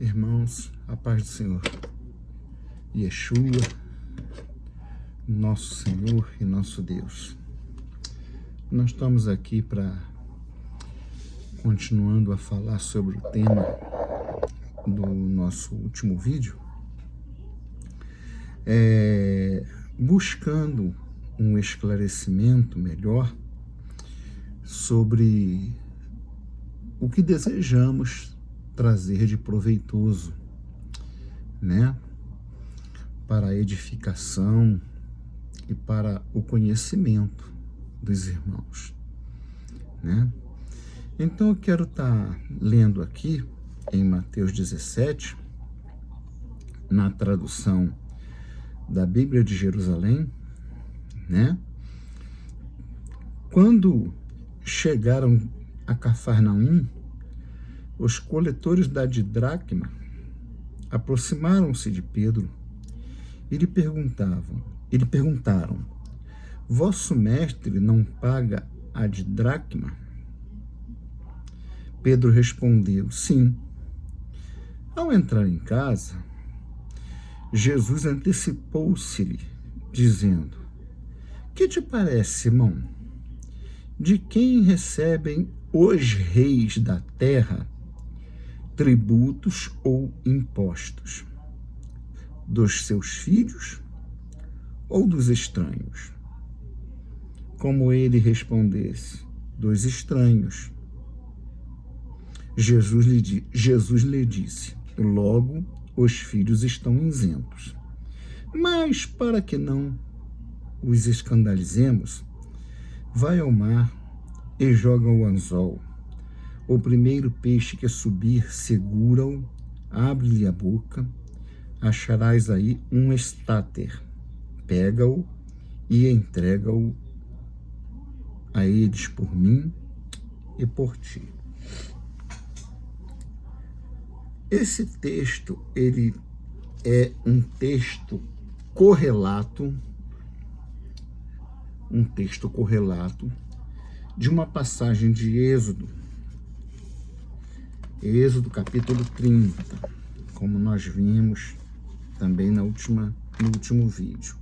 Irmãos, a paz do Senhor, Yeshua, nosso Senhor e nosso Deus. Nós estamos aqui continuando a falar sobre o tema do nosso último vídeo, buscando um esclarecimento melhor sobre o que desejamos trazer de proveitoso, né, para a edificação e para o conhecimento dos irmãos, né? Então eu quero estar lendo aqui em Mateus 17, na tradução da Bíblia de Jerusalém, né? Quando chegaram a Cafarnaum, os coletores da didracma aproximaram-se de Pedro e lhe perguntaram: vosso mestre não paga a didracma? Pedro respondeu: sim. Ao entrar em casa, Jesus antecipou-se-lhe, dizendo: que te parece, Simão? De quem recebem os reis da terra tributos ou impostos? Dos seus filhos ou dos estranhos? Como ele respondesse: dos estranhos. Jesus lhe disse: logo os filhos estão isentos. Mas para que não os escandalizemos, vai ao mar e joga o anzol. O primeiro peixe que subir, segura-o, abre-lhe a boca, acharás aí um estáter. Pega-o e entrega-o a eles por mim e por ti. Esse texto, ele é um texto correlato, de uma passagem de Êxodo capítulo 30, como nós vimos também no último vídeo.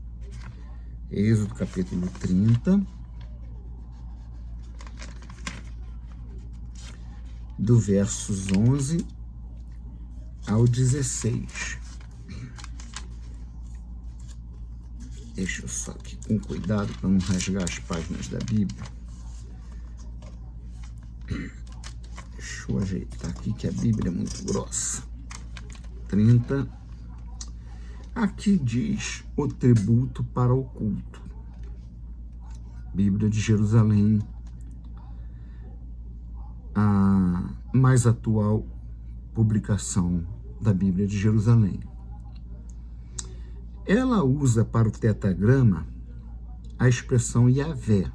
Êxodo capítulo 30, do versos 11 ao 16. Deixa eu só aqui com cuidado para não rasgar as páginas da Bíblia. Deixa eu ajeitar aqui que a Bíblia é muito grossa. 30. Aqui diz o tributo para o culto. Bíblia de Jerusalém, a mais atual publicação da Bíblia de Jerusalém. Ela usa para o tetragrama a expressão Yahvé.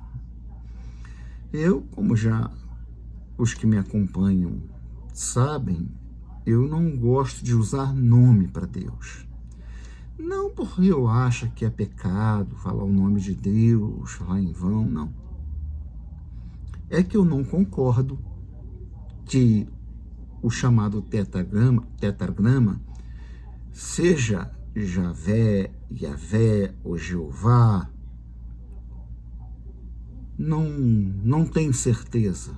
Eu, como já os que me acompanham sabem, eu não gosto de usar nome para Deus. Não porque eu acho que é pecado falar o nome de Deus, falar em vão, não. É que eu não concordo que o chamado tetragrama seja Javé, Yahvé ou Jeová. Não tenho certeza.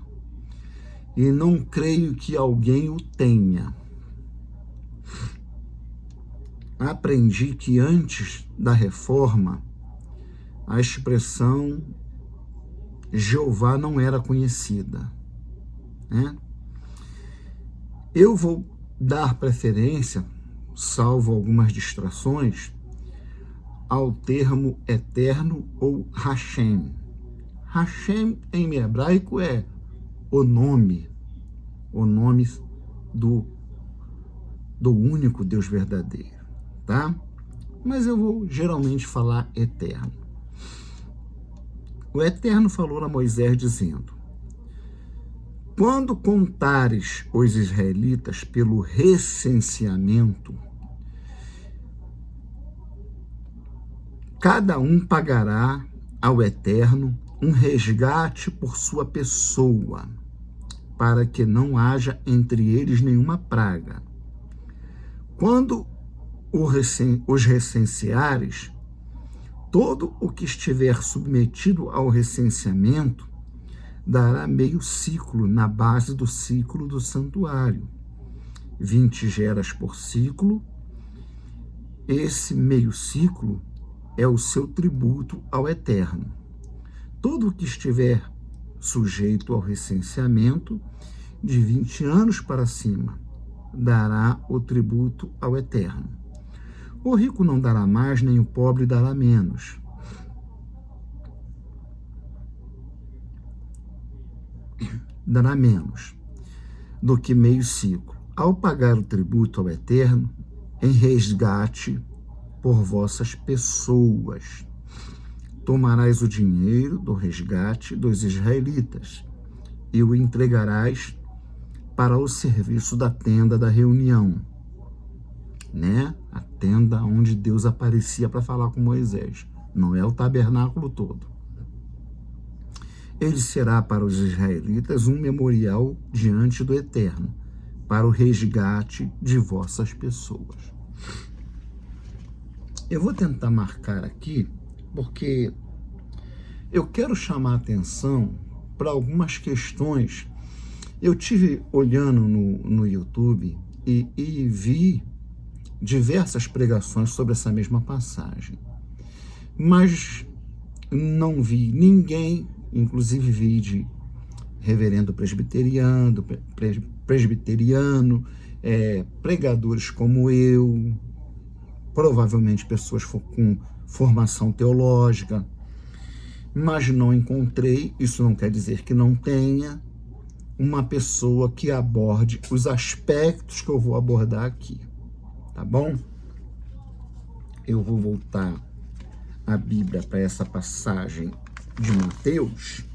E não creio que alguém o tenha. Aprendi que antes da reforma, a expressão Jeová não era conhecida, né? Eu vou dar preferência, salvo algumas distrações, ao termo eterno ou Hashem. Hashem em hebraico é o nome do único Deus verdadeiro, tá? Mas eu vou geralmente falar eterno. O Eterno falou a Moisés dizendo: quando contares os israelitas pelo recenseamento, cada um pagará ao Eterno um resgate por sua pessoa, para que não haja entre eles nenhuma praga. Quando os recenseares, todo o que estiver submetido ao recenseamento dará meio ciclo na base do ciclo do santuário, 20 geras por ciclo. Esse meio ciclo é o seu tributo ao Eterno. Todo o que estiver sujeito ao recenseamento, de 20 anos para cima, dará o tributo ao Eterno. O rico não dará mais, nem o pobre dará menos. Dará menos do que meio ciclo, ao pagar o tributo ao Eterno, em resgate por vossas pessoas. Tomarás o dinheiro do resgate dos israelitas e o entregarás para o serviço da tenda da reunião, né? A tenda onde Deus aparecia para falar com Moisés, não é o tabernáculo todo. Ele será para os israelitas um memorial diante do Eterno, para o resgate de vossas pessoas. Eu vou tentar marcar aqui, porque eu quero chamar a atenção para algumas questões. Eu tive olhando no YouTube e vi diversas pregações sobre essa mesma passagem, mas não vi ninguém, inclusive vi de reverendo presbiteriano, pregadores como eu, provavelmente pessoas com formação teológica, mas não encontrei, isso não quer dizer que não tenha, uma pessoa que aborde os aspectos que eu vou abordar aqui, tá bom? Eu vou voltar a Bíblia para essa passagem de Mateus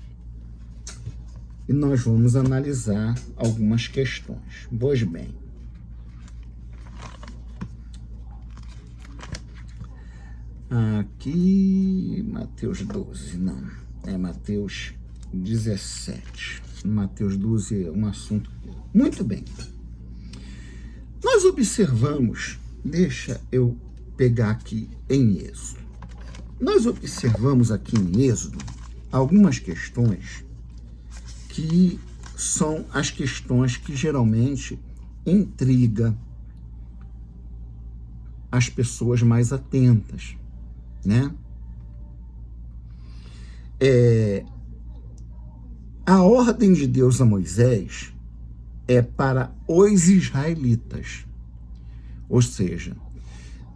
e nós vamos analisar algumas questões. Pois bem, aqui, Mateus 12, não, é Mateus 17. Mateus 12 é um assunto... Muito bem. Nós observamos, deixa eu pegar aqui em Êxodo. Nós observamos aqui em Êxodo algumas questões que são as questões que geralmente intrigam as pessoas mais atentas, né? A ordem de Deus a Moisés é para os israelitas. Ou seja,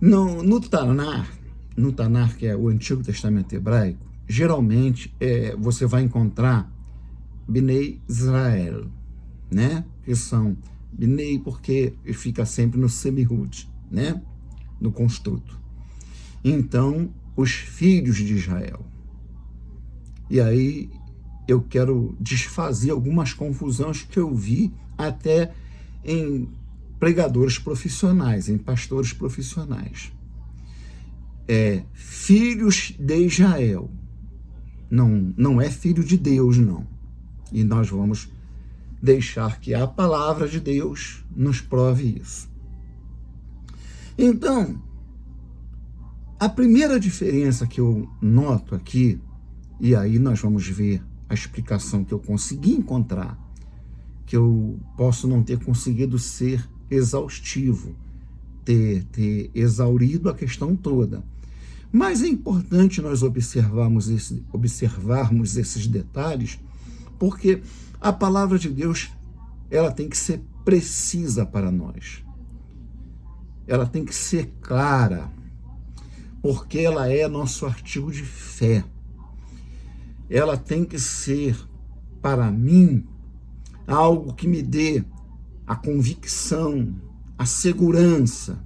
no Tanar, que é o Antigo Testamento hebraico, geralmente você vai encontrar Bnei Israel, né? Que são Bnei porque fica sempre no semihud, né? No construto. Então, os filhos de Israel. E aí eu quero desfazer algumas confusões que eu vi até em pregadores profissionais, em pastores profissionais. Filhos de Israel. Não é filho de Deus, não. E nós vamos deixar que a palavra de Deus nos prove isso. Então, a primeira diferença que eu noto aqui, e aí nós vamos ver a explicação que eu consegui encontrar, que eu posso não ter conseguido ser exaustivo, ter exaurido a questão toda. Mas é importante nós observarmos esses detalhes, porque a palavra de Deus, ela tem que ser precisa para nós. Ela tem que ser clara, porque ela é nosso artigo de fé. Ela tem que ser, para mim, algo que me dê a convicção, a segurança.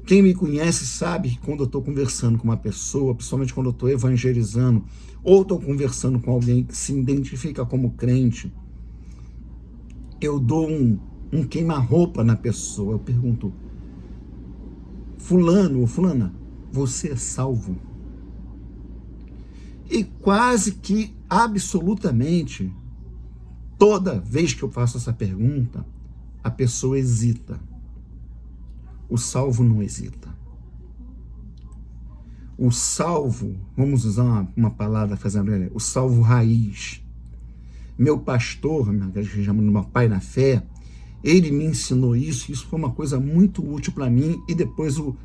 Quem me conhece sabe que quando eu estou conversando com uma pessoa, principalmente quando eu estou evangelizando, ou estou conversando com alguém que se identifica como crente, eu dou um queima-roupa na pessoa. Eu pergunto: fulano ou fulana, você é salvo? E quase que absolutamente, toda vez que eu faço essa pergunta, a pessoa hesita. o salvo não hesita. O salvo, vamos usar uma palavra fazendo o salvo raiz. Meu pastor, que chama meu pai na fé, ele me ensinou isso foi uma coisa muito útil para mim, e depois o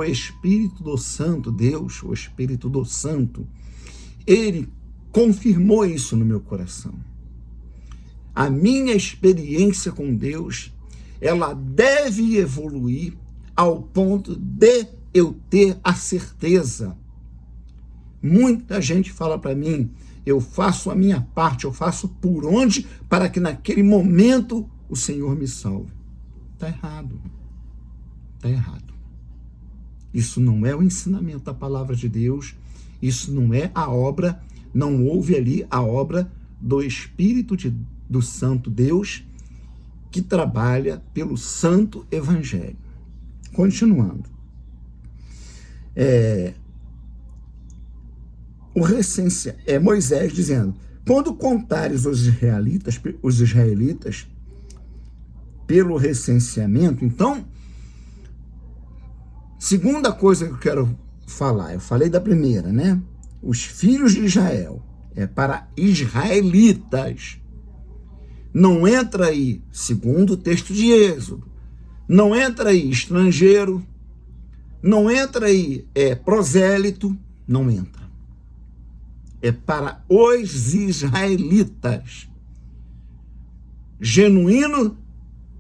Espírito do Santo, Deus, o Espírito do Santo, ele confirmou isso no meu coração. A minha experiência com Deus, ela deve evoluir ao ponto de eu ter a certeza. Muita gente fala para mim, eu faço a minha parte, eu faço por onde, para que naquele momento o Senhor me salve. Está errado. Está errado. Isso não é o ensinamento da palavra de Deus, isso não é a obra, não houve ali a obra do Espírito do Santo Deus, que trabalha pelo Santo Evangelho. Continuando. Moisés dizendo, quando contares os israelitas pelo recenseamento, então, segunda coisa que eu quero falar, eu falei da primeira, né? Os filhos de Israel, é para israelitas. Não entra aí, segundo o texto de Êxodo, não entra aí estrangeiro, não entra aí prosélito, não entra. É para os israelitas, genuíno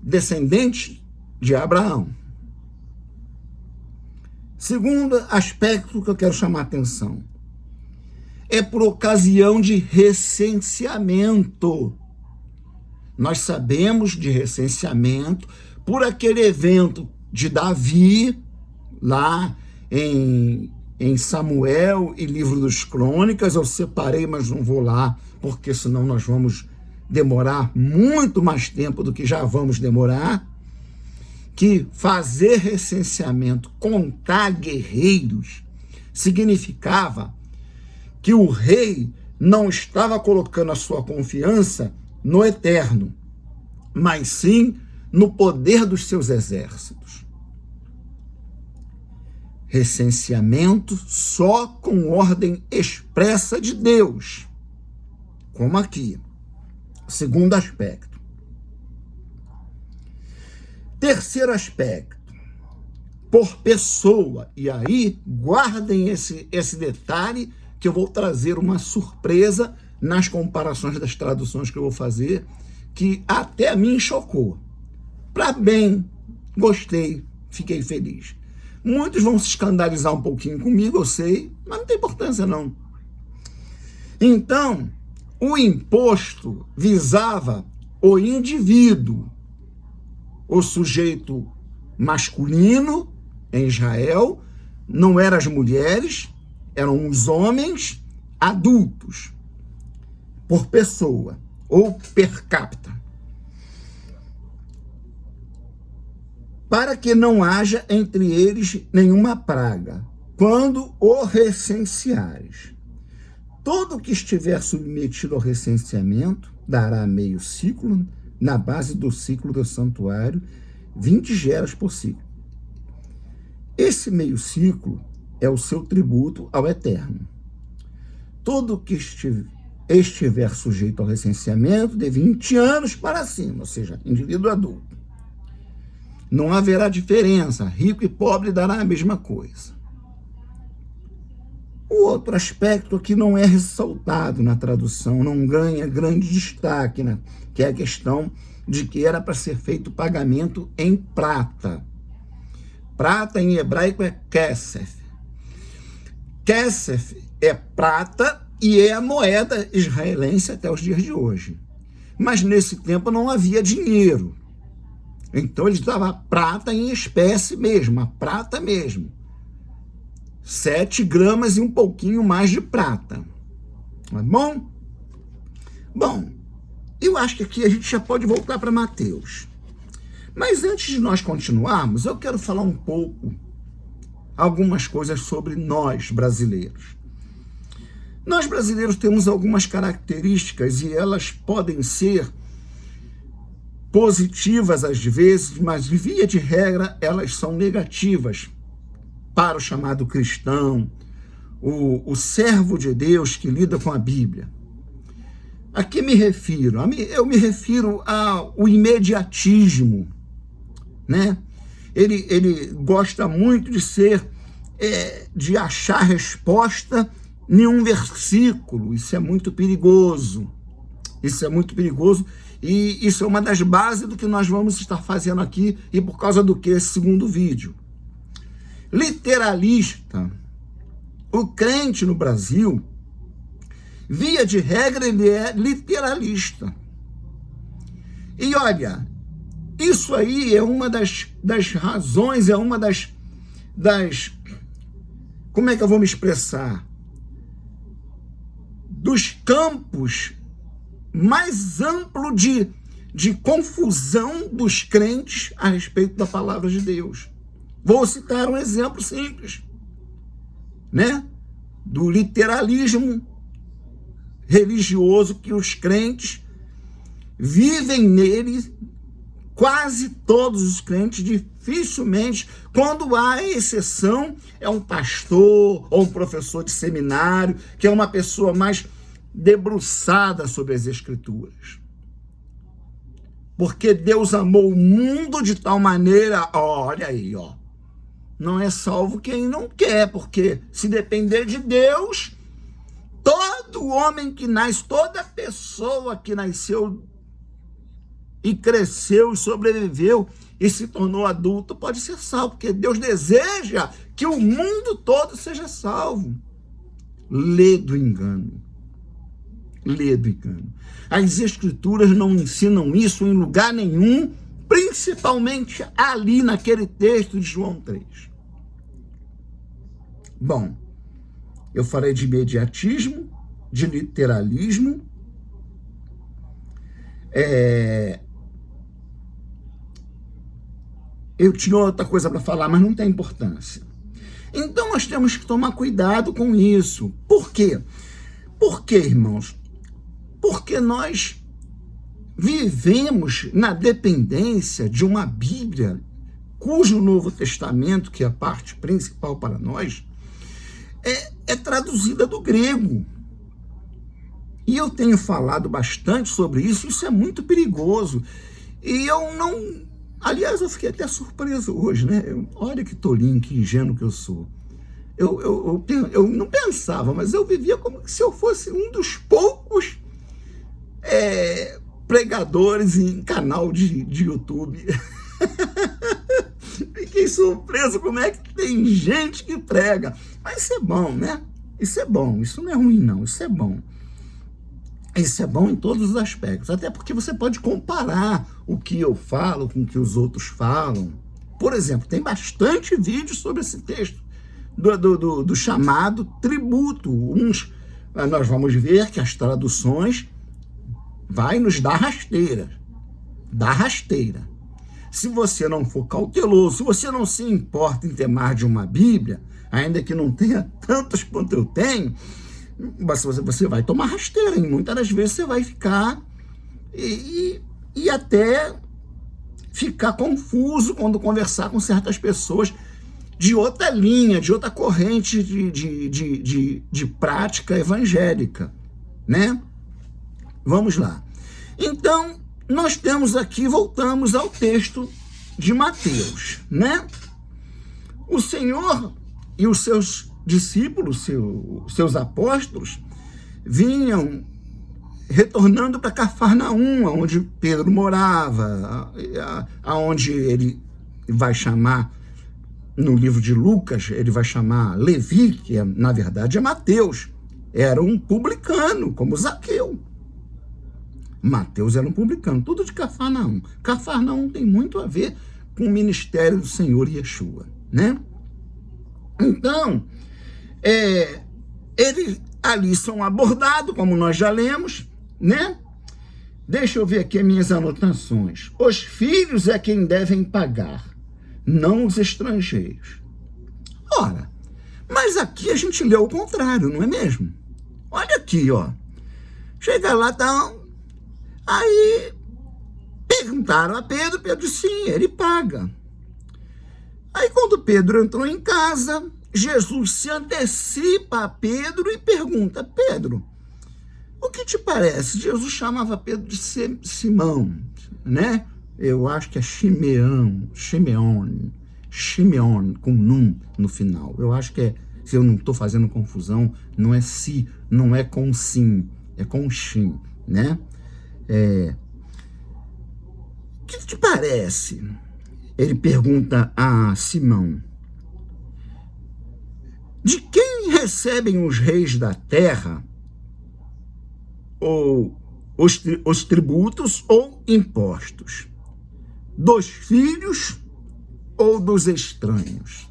descendente de Abraão. Segundo aspecto que eu quero chamar a atenção, é por ocasião de recenseamento. Nós sabemos de recenseamento por aquele evento de Davi, lá em Samuel e livro dos Crônicas. Eu separei, mas não vou lá, porque senão nós vamos demorar muito mais tempo do que já vamos demorar. Que fazer recenseamento, contar guerreiros, significava que o rei não estava colocando a sua confiança no eterno, mas sim no poder dos seus exércitos. Recenseamento só com ordem expressa de Deus, como aqui. Segundo aspecto. Terceiro aspecto, por pessoa. E aí, guardem esse detalhe, que eu vou trazer uma surpresa nas comparações das traduções que eu vou fazer, que até a mim chocou. Para bem, gostei, fiquei feliz. Muitos vão se escandalizar um pouquinho comigo, eu sei, mas não tem importância não. Então, o imposto visava o indivíduo, o sujeito masculino em Israel, não eram as mulheres, eram os homens adultos, por pessoa, ou per capita. Para que não haja entre eles nenhuma praga, quando o recenseares. Todo que estiver submetido ao recenseamento dará meio ciclo, na base do ciclo do santuário, 20 geras por ciclo. Esse meio ciclo é o seu tributo ao Eterno. Todo que estiver sujeito ao recenseamento de 20 anos para cima, ou seja, indivíduo adulto. Não haverá diferença, rico e pobre dará a mesma coisa. O outro aspecto que não é ressaltado na tradução, não ganha grande destaque, né? Que é a questão de que era para ser feito pagamento em prata. Prata em hebraico é kesef. Kesef é prata e é a moeda israelense até os dias de hoje. Mas nesse tempo não havia dinheiro. Então ele dava prata em espécie mesmo, a prata mesmo. 7 gramas e um pouquinho mais de prata. Tá bom? Bom, eu acho que aqui a gente já pode voltar para Mateus. Mas antes de nós continuarmos, eu quero falar um pouco, algumas coisas sobre nós brasileiros. Nós brasileiros temos algumas características e elas podem ser positivas às vezes, mas via de regra elas são negativas para o chamado cristão, o servo de Deus que lida com a Bíblia. A que me refiro? Eu me refiro ao imediatismo, né? Ele gosta muito de achar resposta em um versículo. Isso é muito perigoso. Isso é muito perigoso. E isso é uma das bases do que nós vamos estar fazendo aqui. E por causa do que? Esse segundo vídeo. Literalista. O crente no Brasil, via de regra, ele é literalista. E olha, isso aí é uma das razões, é uma das... Como é que eu vou me expressar? Dos campos mais amplo de confusão dos crentes a respeito da palavra de Deus. Vou citar um exemplo simples, né? Do literalismo religioso que os crentes vivem nele, quase todos os crentes, dificilmente, quando há exceção, é um pastor ou um professor de seminário, que é uma pessoa mais debruçada sobre as Escrituras. Porque Deus amou o mundo de tal maneira, olha aí, ó, não é salvo quem não quer, porque se depender de Deus, todo homem que nasce, toda pessoa que nasceu e cresceu e sobreviveu e se tornou adulto pode ser salvo, porque Deus deseja que o mundo todo seja salvo. Lê do engano. Lê do engano. As Escrituras não ensinam isso em lugar nenhum, principalmente ali naquele texto de João 3. Bom, eu falei de imediatismo, de literalismo, eu tinha outra coisa para falar, mas não tem importância. Então nós temos que tomar cuidado com isso. Por quê? Por quê, irmãos? Porque nós vivemos na dependência de uma Bíblia, cujo Novo Testamento, que é a parte principal para nós, é traduzida do grego. E eu tenho falado bastante sobre isso, isso é muito perigoso. E eu não... Aliás, eu fiquei até surpreso hoje, né? Olha que tolinho, que ingênuo que eu sou. Eu não pensava, mas eu vivia como se eu fosse um dos poucos pregadores em canal de YouTube. Fiquei surpreso como é que tem gente que prega. Mas isso é bom, né? Isso é bom, isso não é ruim não, isso é bom. Isso é bom em todos os aspectos, até porque você pode comparar o que eu falo com o que os outros falam. Por exemplo, tem bastante vídeo sobre esse texto do chamado tributo. Nós vamos ver que as traduções vai nos dar rasteira. Dá rasteira. Se você não for cauteloso, se você não se importa em ter mais de uma Bíblia, ainda que não tenha tantas quanto eu tenho, você vai tomar rasteira, e muitas das vezes você vai ficar e até ficar confuso quando conversar com certas pessoas de outra linha, de outra corrente de prática evangélica, né? Vamos lá. Então, nós temos aqui, voltamos ao texto de Mateus, né? O Senhor e os seus discípulos, seus apóstolos, vinham retornando para Cafarnaum, onde Pedro morava, aonde ele vai chamar, no livro de Lucas, ele vai chamar Levi, que na verdade é Mateus, era um publicano, como Zaqueu. Mateus era um publicano, tudo de Cafarnaum. Cafarnaum tem muito a ver com o ministério do Senhor Yeshua, né? Então, eles ali são abordados, como nós já lemos, né? Deixa eu ver aqui as minhas anotações. Os filhos é quem devem pagar, não os estrangeiros. Ora, mas aqui a gente lê o contrário, não é mesmo? Olha aqui, ó. Chega lá, tá... Aí Perguntaram a Pedro, Pedro disse, sim, ele paga. Aí quando Pedro entrou em casa, Jesus se antecipa a Pedro e pergunta, Pedro, o que te parece? Jesus chamava Pedro de Simão, né? Eu acho que é Shimeon, com num no final. Eu acho que é, se eu não estou fazendo confusão, não é si, não é com sim, é com shim, né? O que te parece? Ele pergunta a Simão, de quem recebem os reis da terra ou os tributos ou impostos? Dos filhos ou dos estranhos?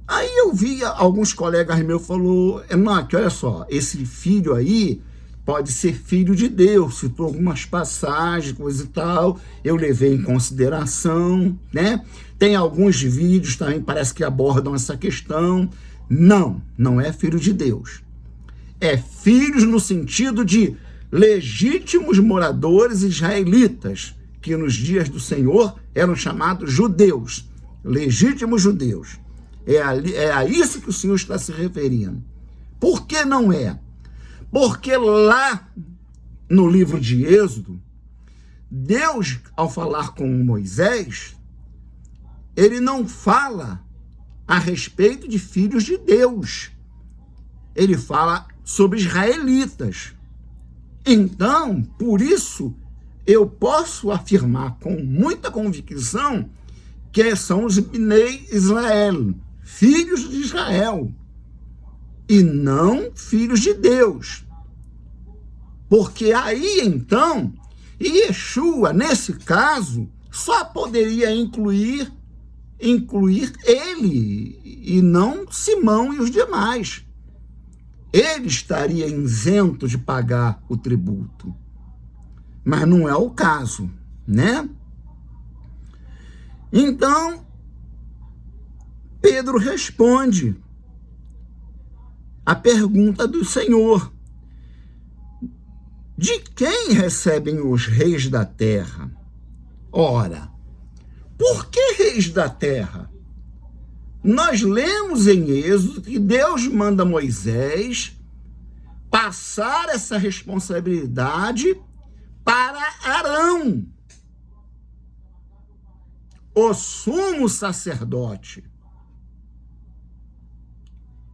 Aí eu vi alguns colegas meus falou, Enoque, olha só, esse filho aí pode ser filho de Deus, citou algumas passagens, coisa e tal, eu levei em consideração, né? Tem alguns vídeos também, parece que abordam essa questão. Não, não é filho de Deus. É filhos no sentido de legítimos moradores israelitas, que nos dias do Senhor eram chamados judeus, legítimos judeus. É a isso que o Senhor está se referindo. Por que não é? Porque lá no livro de Êxodo, Deus, ao falar com Moisés, ele não fala a respeito de filhos de Deus. Ele fala sobre israelitas. Então, por isso, eu posso afirmar com muita convicção que são os Bnei Israel, filhos de Israel, e não filhos de Deus. Porque aí, então, Yeshua, nesse caso, só poderia incluir ele, e não Simão e os demais. Ele estaria isento de pagar o tributo. Mas não é o caso, né? Então, Pedro responde a pergunta do Senhor. De quem recebem os reis da terra? Ora, por que reis da terra? Nós lemos em Êxodo que Deus manda Moisés passar essa responsabilidade para Arão, o sumo sacerdote.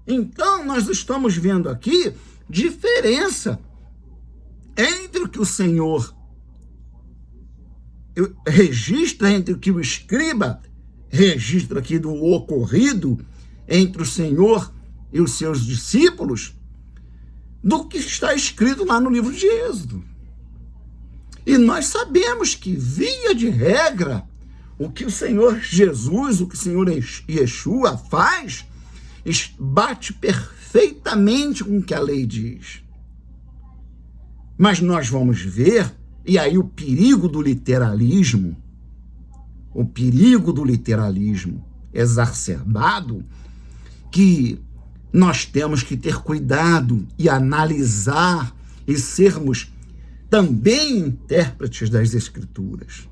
Então, nós estamos vendo aqui diferença entre o que o Senhor registra, entre o que o escriba registra aqui do ocorrido entre o Senhor e os seus discípulos, do que está escrito lá no livro de Êxodo. E nós sabemos que, via de regra, o que o Senhor Jesus, o que o Senhor Yeshua faz, bate perfeitamente com o que a lei diz. Mas nós vamos ver, e aí o perigo do literalismo exacerbado, que nós temos que ter cuidado e analisar e sermos também intérpretes das Escrituras.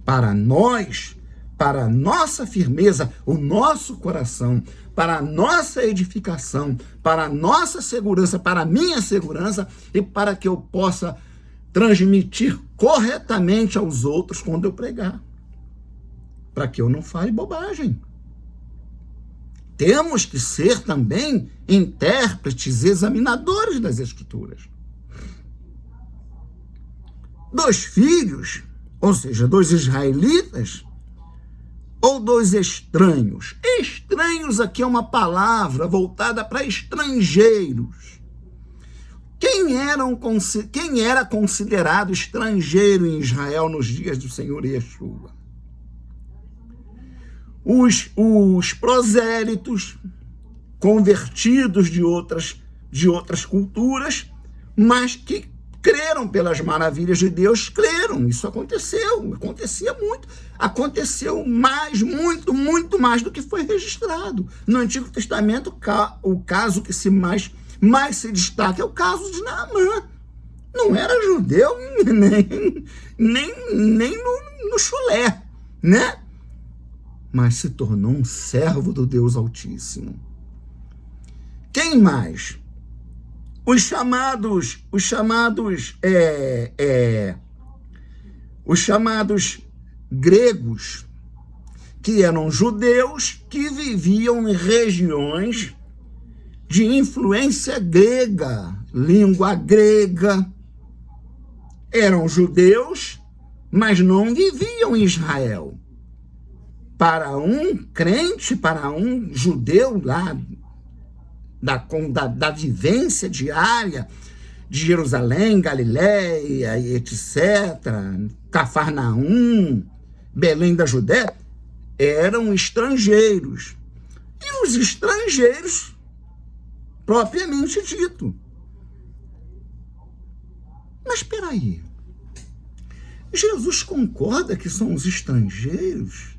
Para nós, para a nossa firmeza, o nosso coração, para a nossa edificação, para a nossa segurança, para a minha segurança e para que eu possa transmitir corretamente aos outros quando eu pregar. Para que eu não fale bobagem. Temos que ser também intérpretes, examinadores das Escrituras. Dos filhos, ou seja, dos israelitas, ou dos estranhos. Estranhos aqui é uma palavra voltada para estrangeiros. Quem era considerado estrangeiro em Israel nos dias do Senhor Yeshua? Os prosélitos, convertidos de outras culturas, mas que creram pelas maravilhas de Deus, creram. Isso acontecia muito. Aconteceu muito mais do que foi registrado. No Antigo Testamento, o caso que mais se destaca é o caso de Naamã, não era judeu nem no chulé, né? Mas se tornou um servo do Deus Altíssimo. Quem mais? Os chamados gregos, que eram judeus que viviam em regiões de influência grega, língua grega. Eram judeus, mas não viviam em Israel. Para um crente, para um judeu lá, da vivência diária de Jerusalém, Galiléia, etc., Cafarnaum, Belém da Judéia, eram estrangeiros. E os estrangeiros, propriamente dito. Mas espera aí, Jesus concorda que são os estrangeiros?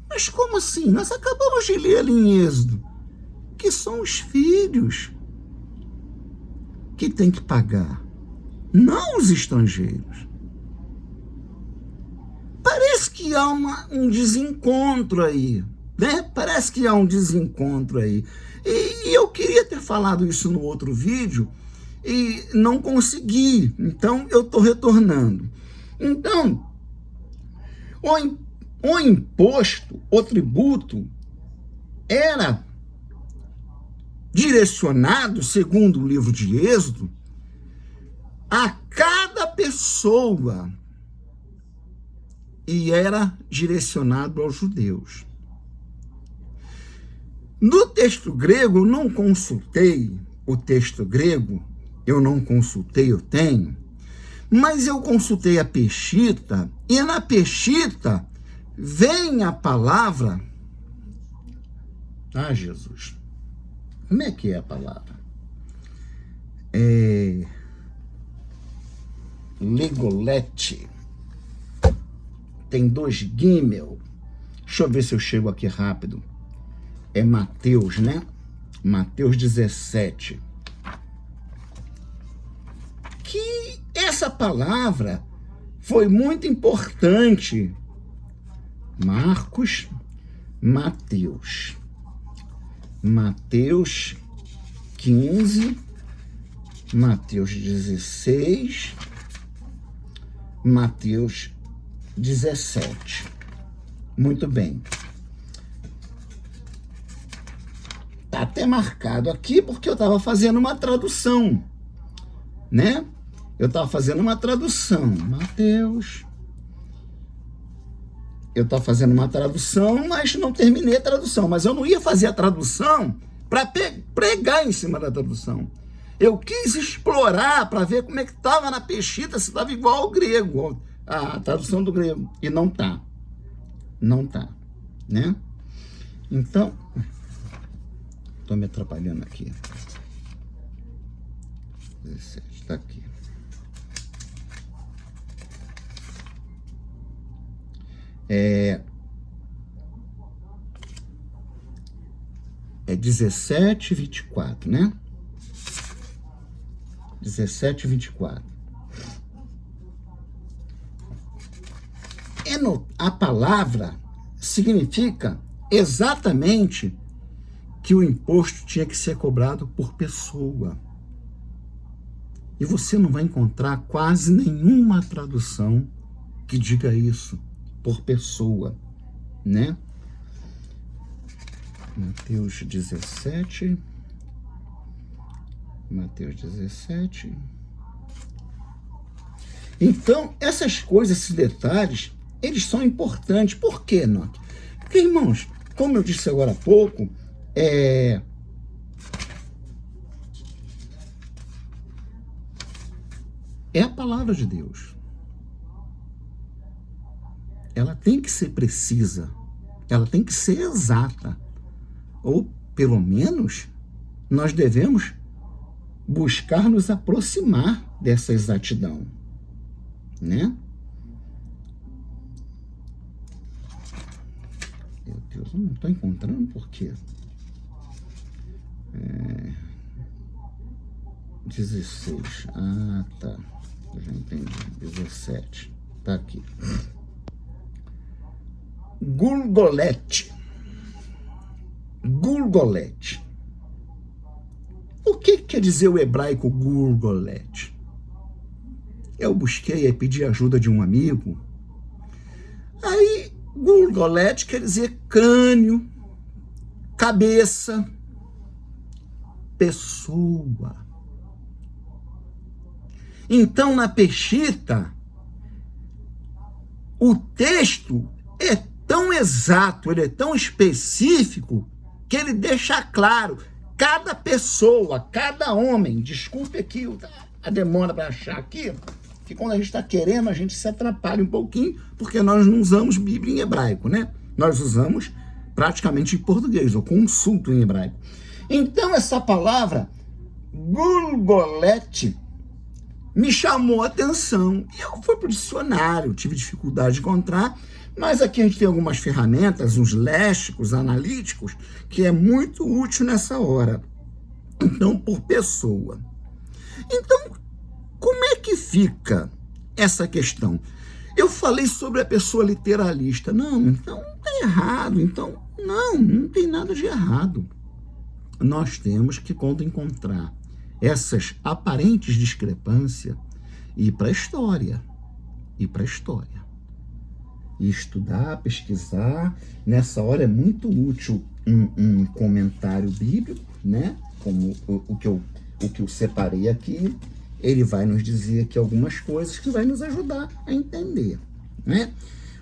Mas como assim? Nós acabamos de ler ali em Êxodo que são os filhos que têm que pagar, não os estrangeiros. Parece que há um desencontro aí, né? Parece que há um desencontro aí. E eu queria ter falado isso no outro vídeo e não consegui. Então, eu estou retornando. Então, o imposto, o tributo, era direcionado, segundo o livro de Êxodo, a cada pessoa, e era direcionado aos judeus. No texto grego, eu não consultei o texto grego, eu tenho, mas eu consultei a Peshitta, e na Peshitta vem a palavra, Jesus, como é que é a palavra? Legolete. Tem 2 gimel. Deixa eu ver se eu chego aqui rápido. É Mateus, né? Mateus 17. Que essa palavra foi muito importante. Marcos, Mateus. Mateus 15, Mateus 16, Mateus 17. Muito bem. Está até marcado aqui porque eu estava fazendo uma tradução, né? Eu estava fazendo uma tradução. Mateus. Eu estava fazendo uma tradução, mas não terminei a tradução. Mas eu não ia fazer a tradução para pregar em cima da tradução. Eu quis explorar para ver como é que estava na Peshitta, se estava igual ao grego, a tradução do grego. E não está. Não está, né? Então, estou me atrapalhando aqui. 17, está aqui. É 17, 24, né? 17, 24. A palavra significa exatamente que o imposto tinha que ser cobrado por pessoa. E você não vai encontrar quase nenhuma tradução que diga isso, por pessoa, né? Mateus 17. Mateus 17. Então, essas coisas, esses detalhes, eles são importantes. Por quê, Nock? Porque, irmãos, como eu disse agora há pouco, é a palavra de Deus. Ela tem que ser precisa, ela tem que ser exata, ou pelo menos nós devemos buscar nos aproximar dessa exatidão, né? Meu Deus, eu não estou encontrando por quê? 16. Ah, tá. Eu já entendi. 17. Tá aqui. Gulgolete. Gulgolete. O que quer dizer o hebraico Gulgolete? Eu busquei e pedi ajuda de um amigo. Aí, Gulgolete quer dizer crânio, cabeça, pessoa. Então, na Peshitta, o texto é tão exato, ele é tão específico, que ele deixa claro, cada pessoa, cada homem, desculpe aqui a demora para achar aqui, que quando a gente está querendo, a gente se atrapalha um pouquinho, porque nós não usamos Bíblia em hebraico, né? Nós usamos praticamente em português, ou consulto em hebraico. Então, essa palavra, Gulgolete, me chamou a atenção. E eu fui para o dicionário, tive dificuldade de encontrar, mas aqui a gente tem algumas ferramentas, uns léxicos analíticos, que é muito útil nessa hora. Então, por pessoa. Então, como é que fica essa questão? Eu falei sobre a pessoa literalista. Não, então não está errado. Então, não tem nada de errado. Nós temos que, quando encontrar essas aparentes discrepâncias, ir para a história. E estudar, pesquisar. Nessa hora é muito útil um comentário bíblico, né? Como o que eu separei aqui. Ele vai nos dizer aqui algumas coisas que vai nos ajudar a entender, né?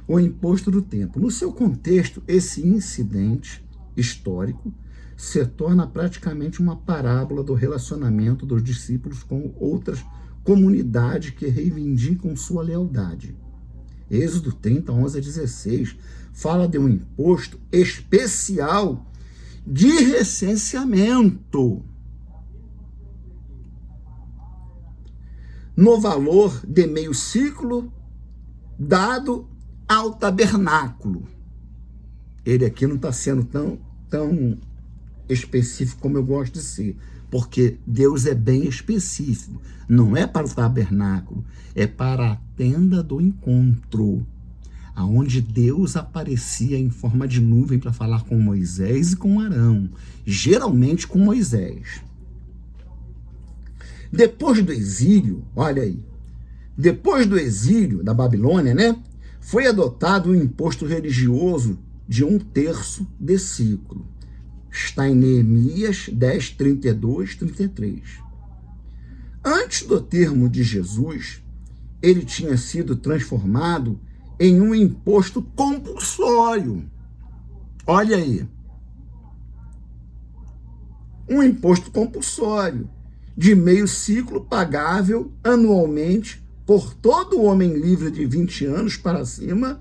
O imposto do tempo. No seu contexto, esse incidente histórico se torna praticamente uma parábola do relacionamento dos discípulos com outras comunidades que reivindicam sua lealdade. Êxodo 30, 11 a 16, fala de um imposto especial de recenseamento, no valor de meio ciclo dado ao tabernáculo. Ele aqui não está sendo tão específico como eu gosto de ser, porque Deus é bem específico. Não é para o tabernáculo, é para a tenda do encontro, aonde Deus aparecia em forma de nuvem para falar com Moisés e com Arão, geralmente com Moisés. Depois do exílio, olha aí, depois do exílio da Babilônia, né, foi adotado um imposto religioso de 1/3 de ciclo. Está em Neemias 10, 32, 33. Antes do termo de Jesus, ele tinha sido transformado em um imposto compulsório. Olha aí. Um imposto compulsório de meio ciclo pagável anualmente por todo homem livre de 20 anos para cima,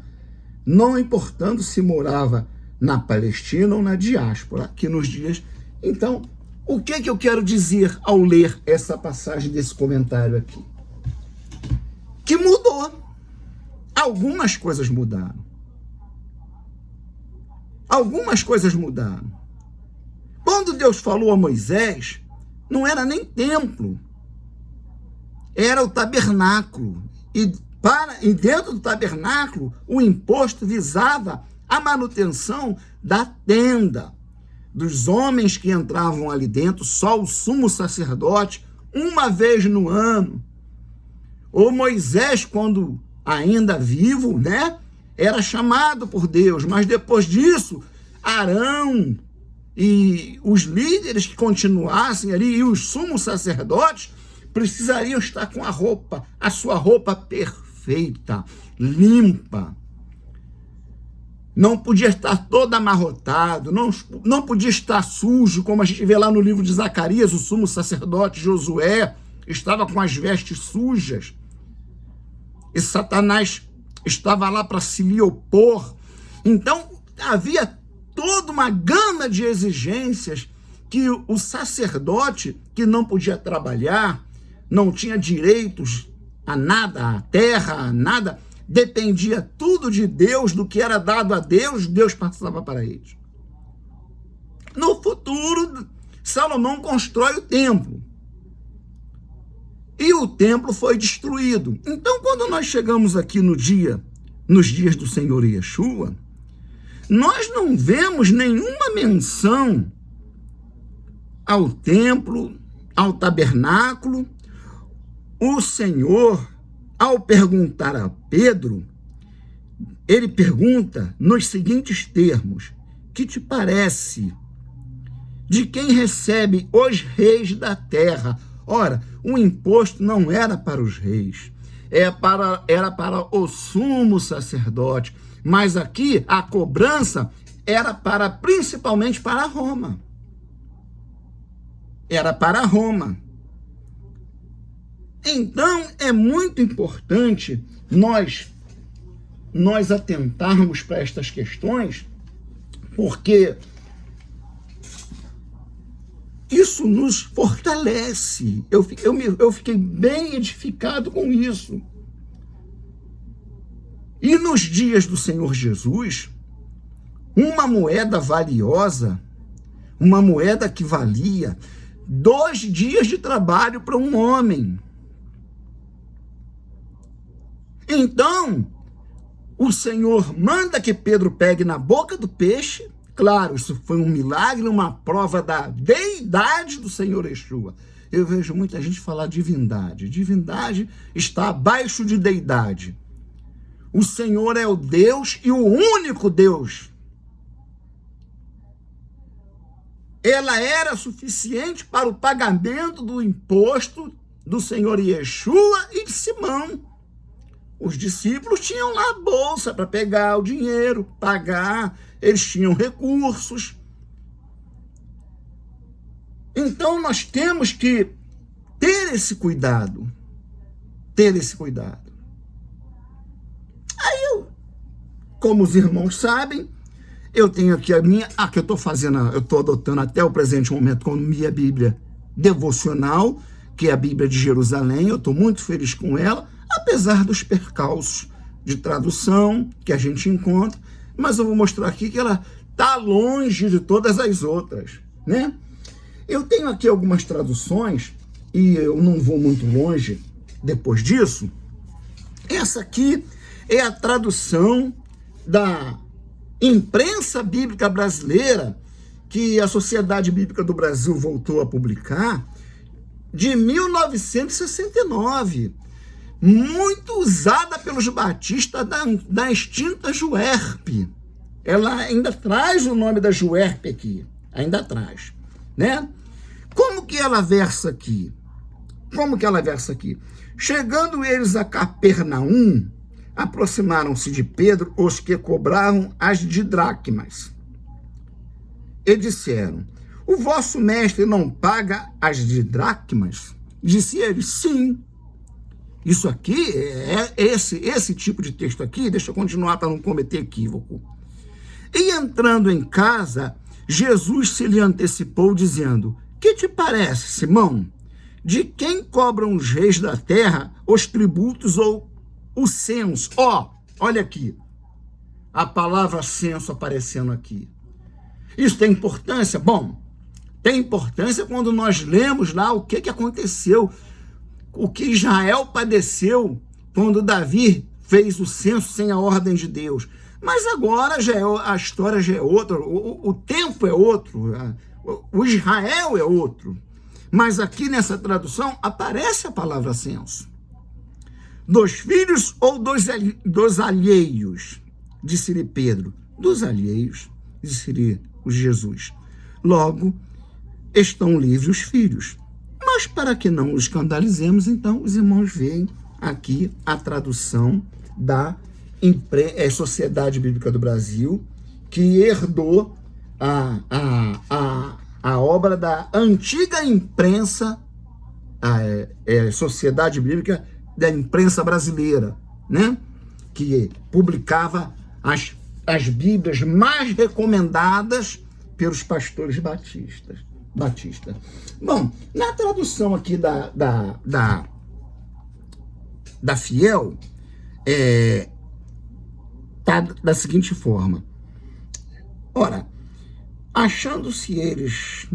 não importando se morava na Palestina ou na diáspora, aqui nos dias. Então, o que eu quero dizer ao ler essa passagem desse comentário aqui? Que mudou. Algumas coisas mudaram. Algumas coisas mudaram. Quando Deus falou a Moisés, não era nem templo, era o tabernáculo. E dentro do tabernáculo, o imposto visava a manutenção da tenda. Dos homens que entravam ali dentro, só o sumo sacerdote, uma vez no ano. O Moisés, quando ainda vivo, né, era chamado por Deus, mas depois disso, Arão e os líderes que continuassem ali, e os sumos sacerdotes, precisariam estar com a sua roupa perfeita, limpa. Não podia estar todo amarrotado, não podia estar sujo, como a gente vê lá no livro de Zacarias, o sumo sacerdote Josué estava com as vestes sujas. E Satanás estava lá para se lhe opor. Então, havia toda uma gama de exigências que o sacerdote, que não podia trabalhar, não tinha direitos a nada, a terra, a nada, dependia tudo de Deus, do que era dado a Deus, Deus passava para eles. No futuro, Salomão constrói o templo. e o templo foi destruído. Então, quando nós chegamos aqui nos dias do Senhor Yeshua, nós não vemos nenhuma menção ao templo, ao tabernáculo. O Senhor, ao perguntar a Pedro, ele pergunta nos seguintes termos: que te parece? De quem recebe os reis da terra? Ora, o imposto não era para os reis, era para o sumo sacerdote, mas aqui a cobrança era principalmente para Roma. Era para Roma. Então, é muito importante nós atentarmos para estas questões, porque isso nos fortalece. Eu fiquei bem edificado com isso. E nos dias do Senhor Jesus, uma moeda valiosa, uma moeda que valia 2 dias de trabalho para um homem. Então, o Senhor manda que Pedro pegue na boca do peixe. Claro, isso foi um milagre, uma prova da deidade do Senhor Yeshua. Eu vejo muita gente falar divindade. Divindade está abaixo de deidade. O Senhor é o Deus e o único Deus. Ela era suficiente para o pagamento do imposto do Senhor Yeshua e de Simão. Os discípulos tinham lá a bolsa para pegar o dinheiro, pagar, eles tinham recursos. Então nós temos que ter esse cuidado. Aí como os irmãos sabem, eu tenho aqui que eu estou adotando até o presente momento como minha Bíblia devocional, que é a Bíblia de Jerusalém. Eu estou muito feliz com ela, apesar dos percalços de tradução que a gente encontra, mas eu vou mostrar aqui que ela está longe de todas as outras, né? Eu tenho aqui algumas traduções, e eu não vou muito longe depois disso. Essa aqui é a tradução da Imprensa Bíblica Brasileira, que a Sociedade Bíblica do Brasil voltou a publicar, de 1969, muito usada pelos batistas da extinta Juerp. Ela ainda traz o nome da Juerp aqui, ainda traz, né? Como que ela versa aqui? Chegando eles a Capernaum, aproximaram-se de Pedro os que cobravam as didracmas. E disseram: o vosso mestre não paga as didracmas? Disse ele: sim. Isso aqui, esse tipo de texto aqui, deixa eu continuar para não cometer equívoco. E entrando em casa, Jesus se lhe antecipou, dizendo: que te parece, Simão? De quem cobram os reis da terra os tributos ou o censo? Olha aqui, a palavra censo aparecendo aqui. Isso tem importância? Bom, tem importância quando nós lemos lá o que aconteceu, o que Israel padeceu quando Davi fez o censo sem a ordem de Deus. Mas agora a história já é outra, o tempo é outro, o Israel é outro. Mas aqui nessa tradução aparece a palavra censo. Dos filhos ou dos alheios? Disse-lhe Pedro. Dos alheios, disse-lhe Jesus. Logo, estão livres os filhos. Mas para que não os escandalizemos, então os irmãos veem aqui a tradução da Sociedade Bíblica do Brasil, que herdou a obra da antiga imprensa, Sociedade Bíblica da Imprensa Brasileira, né? Que publicava as Bíblias mais recomendadas pelos pastores batistas. Bom, na tradução aqui da Fiel, tá da seguinte forma: ora, achando-se eles,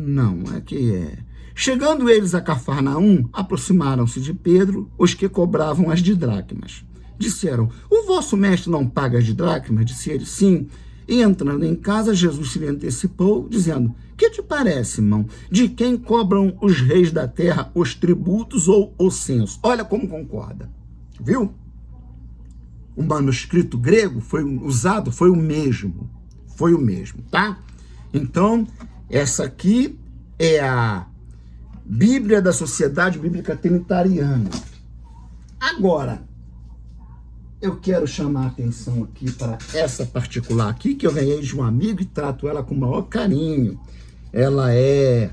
Chegando eles a Cafarnaum, aproximaram-se de Pedro os que cobravam as didracmas. Disseram: o vosso mestre não paga as didracmas? Disse ele: sim. E entrando em casa, Jesus se lhe antecipou, dizendo: que te parece, irmão? De quem cobram os reis da terra os tributos ou o censo? Olha como concorda, viu? O manuscrito grego foi usado, foi o mesmo, tá? Então, essa aqui é a Bíblia da Sociedade Bíblica Trinitariana. Agora, eu quero chamar a atenção aqui para essa particular aqui, que eu ganhei de um amigo e trato ela com o maior carinho. Ela é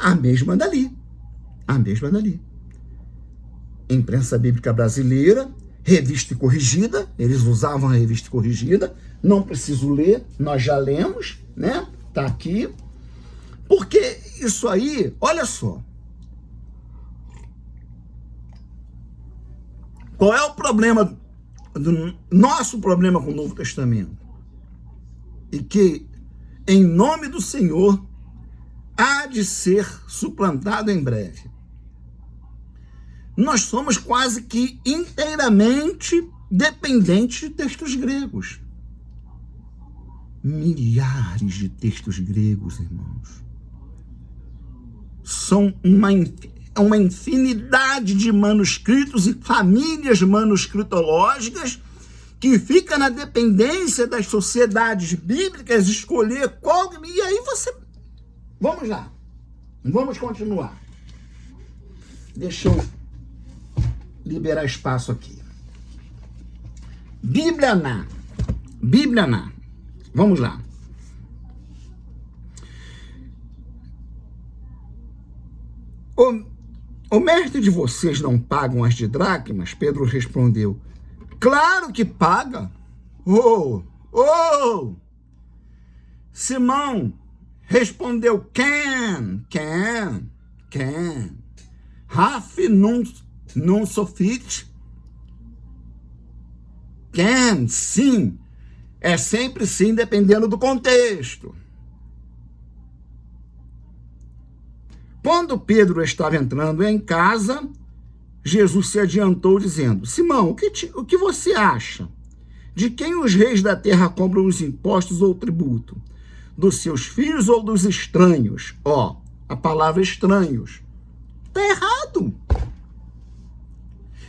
a mesma dali. Imprensa Bíblica Brasileira, revista e corrigida, eles usavam a revista e corrigida, não preciso ler, nós já lemos, né? Tá aqui. Porque isso aí, olha só. Qual é o problema, nosso problema com o Novo Testamento? E que, em nome do Senhor, há de ser suplantado em breve. Nós somos quase que inteiramente dependentes de textos gregos. Milhares de textos gregos, irmãos. São uma infinidade de manuscritos e famílias manuscritológicas que fica na dependência das sociedades bíblicas escolher qual... E aí você... Vamos lá. Vamos continuar. Deixa eu liberar espaço aqui. Bíblia na. Vamos lá. O mestre de vocês não pagam as didracmas? Pedro respondeu: claro que paga. Simão respondeu: can. Raf não sofite. Can, sim. É sempre sim, dependendo do contexto. Quando Pedro estava entrando em casa, Jesus se adiantou dizendo: Simão, o que você acha? De quem os reis da terra cobram os impostos ou tributo? Dos seus filhos ou dos estranhos? A palavra estranhos. Está errado.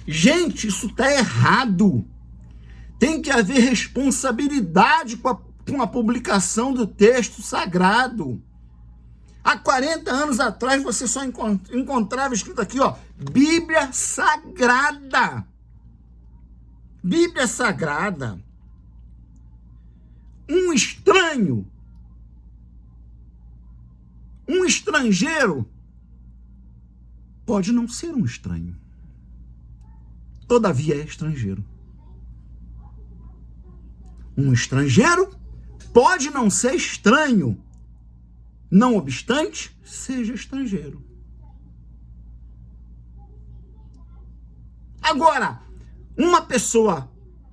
Gente, isso está errado. Tem que haver responsabilidade com a publicação do texto sagrado. Há 40 anos atrás, você só encontrava escrito aqui, Bíblia Sagrada. Bíblia Sagrada. Um estranho, um estrangeiro, pode não ser um estranho. Todavia é estrangeiro. Um estrangeiro pode não ser estranho. Não obstante, seja estrangeiro. Agora, uma pessoa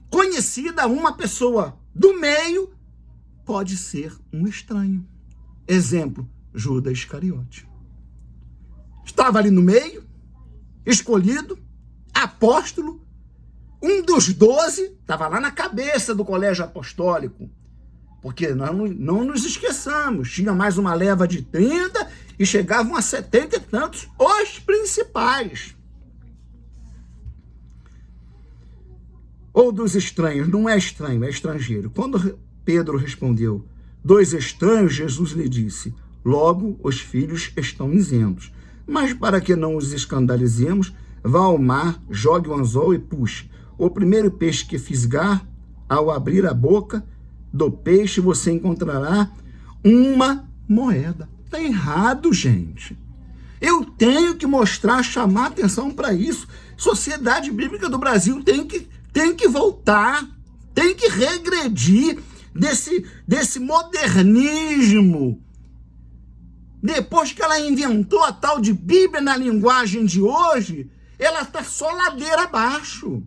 conhecida, uma pessoa do meio, pode ser um estranho. Exemplo, Judas Iscariote. Estava ali no meio, escolhido, apóstolo, um dos 12, estava lá na cabeça do colégio apostólico. Porque nós não nos esqueçamos, tinha mais uma leva de 30 e chegavam a 70 e tantos os principais. Ou dos estranhos, não é estranho, é estrangeiro. Quando Pedro respondeu: 2 estranhos, Jesus lhe disse: logo os filhos estão isentos. Mas para que não os escandalizemos, vá ao mar, jogue o anzol e puxe. O primeiro peixe que fisgar, ao abrir a boca do peixe, você encontrará uma moeda. Está errado, gente. Eu tenho que mostrar, chamar atenção para isso. Sociedade Bíblica do Brasil tem que voltar, tem que regredir desse modernismo. Depois que ela inventou a tal de Bíblia na linguagem de hoje, ela está só ladeira abaixo.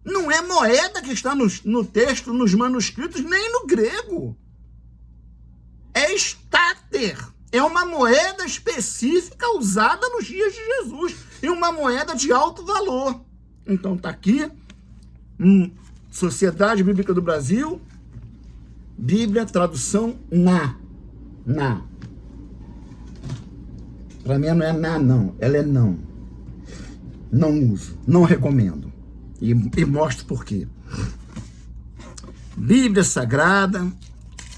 Não é moeda que está no texto, nos manuscritos, nem no grego. é estáter. É uma moeda específica usada nos dias de Jesus. E uma moeda de alto valor. Então tá aqui, Sociedade Bíblica do Brasil, Bíblia, tradução na. Para mim não é não, ela é não. Não uso, não recomendo. E mostro por quê. Bíblia Sagrada,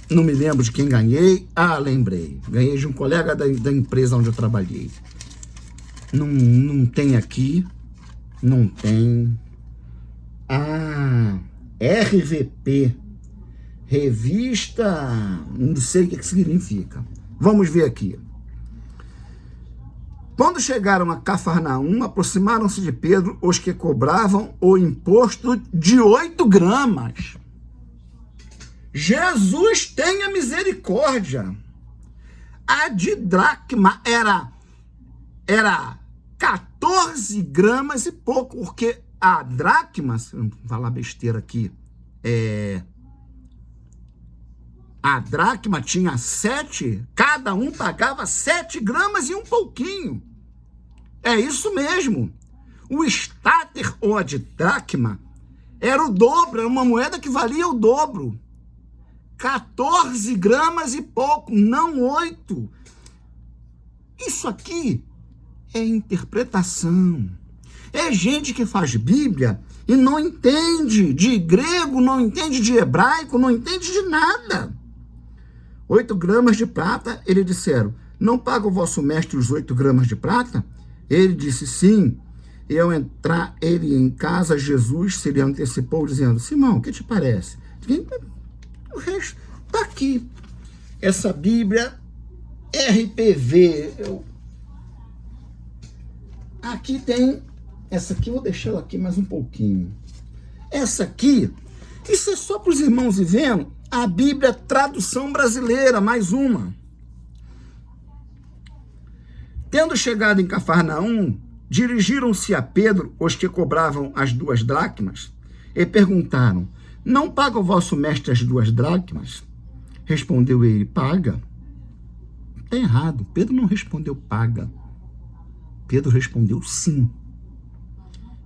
não me lembro de quem ganhei. Lembrei. Ganhei de um colega da empresa onde eu trabalhei. Não tem aqui. Não tem. RVP. Revista. Não sei o que significa. Vamos ver aqui. Quando chegaram a Cafarnaum, aproximaram-se de Pedro os que cobravam o imposto de 8 gramas. Jesus tenha misericórdia. A de dracma era 14 gramas e pouco, porque a dracma, se eu não falar besteira aqui, a dracma tinha 7, cada um pagava 7 gramas e um pouquinho. É isso mesmo. O estáter ou a de dracma era o dobro, era uma moeda que valia o dobro. 14 gramas e pouco, não 8. Isso aqui é interpretação. É gente que faz Bíblia e não entende de grego, não entende de hebraico, não entende de nada. 8 gramas de prata, eles disseram, não paga o vosso mestre os 8 gramas de prata? Ele disse, sim. E ao entrar ele em casa, Jesus se lhe antecipou, dizendo, Simão, o que te parece? O resto está aqui. Essa Bíblia RPV. Aqui tem... Essa aqui, eu vou deixar ela aqui mais um pouquinho. Essa aqui, isso é só para os irmãos ir vendo. A Bíblia Tradução Brasileira, mais uma. Tendo chegado em Cafarnaum, dirigiram-se a Pedro os que cobravam as 2 dracmas e perguntaram, não paga o vosso mestre as 2 dracmas? Respondeu ele, paga. Está errado. Pedro não respondeu paga. Pedro respondeu sim.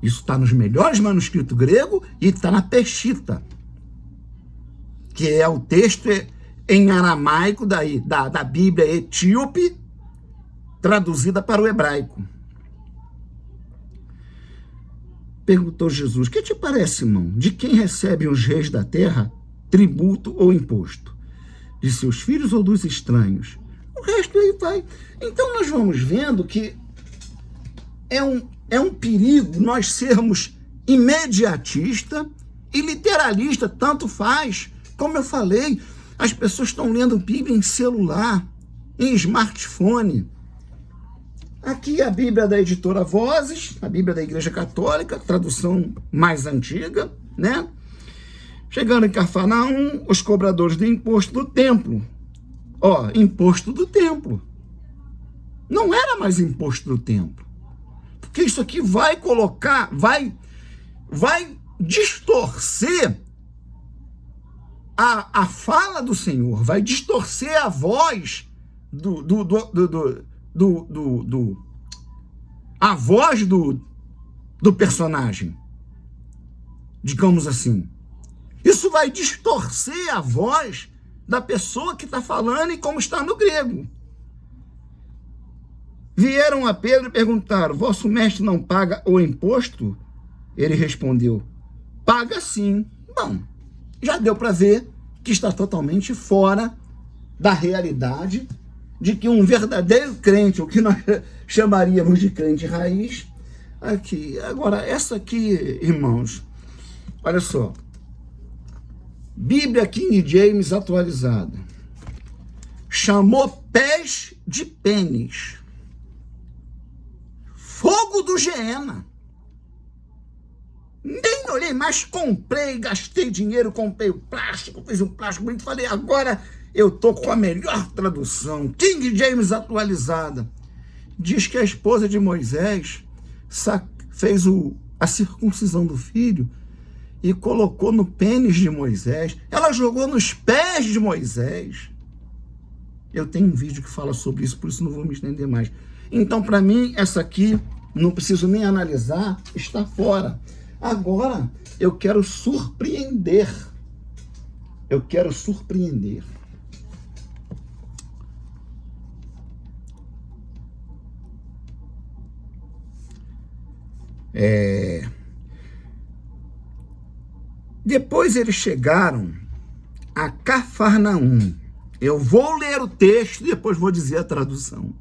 Isso está nos melhores manuscritos grego e está na Peshitta, que é o texto em aramaico da Bíblia etíope, traduzida para o hebraico. Perguntou Jesus, que te parece, irmão? De quem recebem os reis da terra tributo ou imposto? De seus filhos ou dos estranhos? O resto aí vai. Então nós vamos vendo que é um perigo nós sermos imediatista e literalista, tanto faz. Como eu falei, as pessoas estão lendo Bíblia em celular, em smartphone. Aqui a Bíblia da editora Vozes, a Bíblia da Igreja Católica, tradução mais antiga, né? Chegando em Cafarnaum, os cobradores do imposto do templo. Imposto do templo. Não era mais imposto do templo. Porque isso aqui vai colocar, vai distorcer a fala do Senhor, vai distorcer a voz a voz do personagem, digamos assim. Isso vai distorcer a voz da pessoa que está falando e como está no grego. Vieram a Pedro e perguntaram, vosso mestre não paga o imposto? Ele respondeu, paga sim. Bom, já deu para ver que está totalmente fora da realidade de que um verdadeiro crente, o que nós chamaríamos de crente raiz, aqui. Agora, essa aqui, irmãos, olha só, Bíblia King James atualizada, chamou pés de pênis, fogo do Geena. Nem olhei, mas comprei, gastei dinheiro, comprei o plástico, fiz um plástico bonito, falei, agora eu tô com a melhor tradução, King James atualizada. Diz que a esposa de Moisés fez a circuncisão do filho e colocou no pênis de Moisés. Ela jogou nos pés de Moisés. Eu tenho um vídeo que fala sobre isso, por isso não vou me estender mais. Então, para mim, essa aqui, não preciso nem analisar, está fora. Agora, eu quero surpreender. Eu quero surpreender. Depois eles chegaram a Cafarnaum. Eu vou ler o texto e depois vou dizer a tradução.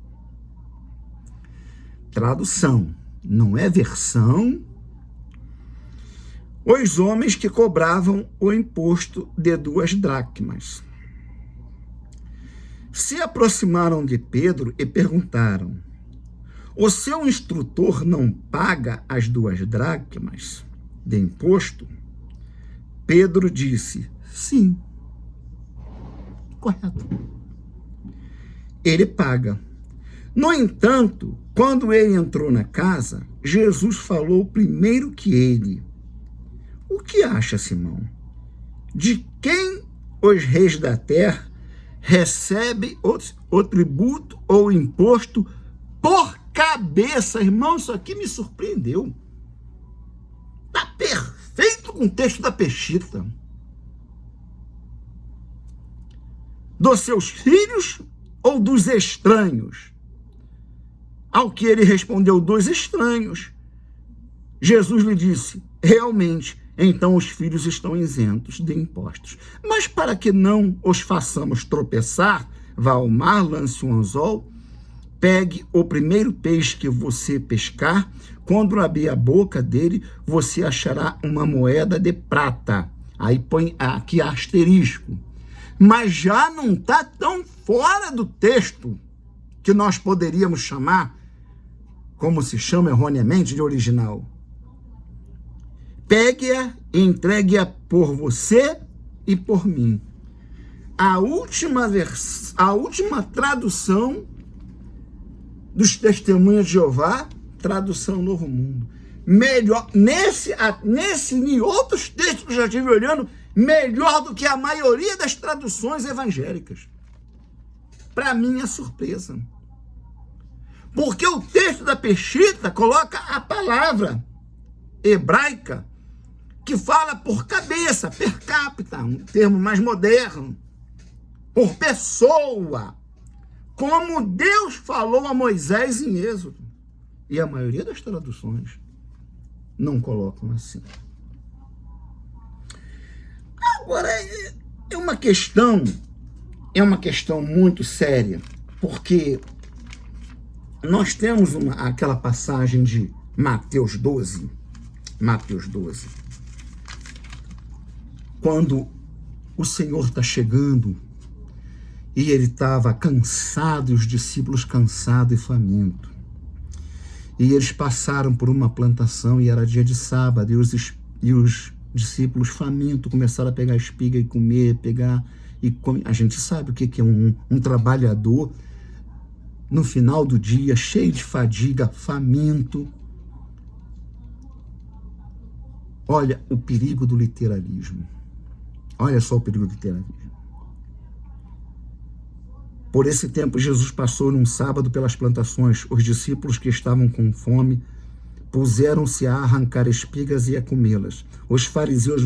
Tradução, não é versão. Os homens que cobravam o imposto de 2 dracmas se aproximaram de Pedro e perguntaram: o seu instrutor não paga as 2 dracmas de imposto? Pedro disse: sim. Correto. Ele paga. No entanto, quando ele entrou na casa, Jesus falou primeiro que ele: o que acha, Simão? De quem os reis da terra recebem o tributo ou o imposto por cabeça? Irmão, isso aqui me surpreendeu. Está perfeito com o texto da Peshitta. Dos seus filhos ou dos estranhos? Ao que ele respondeu: dos estranhos. Jesus lhe disse: realmente, então os filhos estão isentos de impostos. Mas para que não os façamos tropeçar, vá ao mar, lance um anzol, pegue o primeiro peixe que você pescar, quando abrir a boca dele, você achará uma moeda de prata. Aí põe aqui asterisco. Mas já não está tão fora do texto que nós poderíamos chamar, como se chama erroneamente, de original. Pegue-a e entregue-a por você e por mim. A última tradução dos Testemunhos de Jeová, tradução Novo Mundo. Melhor, em outros textos que eu já estive olhando, melhor do que a maioria das traduções evangélicas. Para minha surpresa. Porque o texto da Peshitta coloca a palavra hebraica que fala por cabeça, per capita, um termo mais moderno, por pessoa, como Deus falou a Moisés em Êxodo. E a maioria das traduções não colocam assim. Agora, é uma questão muito séria, porque nós temos aquela passagem de Mateus 12, quando o Senhor está chegando e ele estava cansado, e os discípulos cansados e famintos. E eles passaram por uma plantação e era dia de sábado, e os discípulos famintos começaram a pegar espiga e comer, a gente sabe o que é um trabalhador no final do dia, cheio de fadiga, faminto. Olha o perigo do literalismo. Olha só o perigo do literalismo. Por esse tempo, Jesus passou num sábado pelas plantações. Os discípulos que estavam com fome puseram-se a arrancar espigas e a comê-las. Os fariseus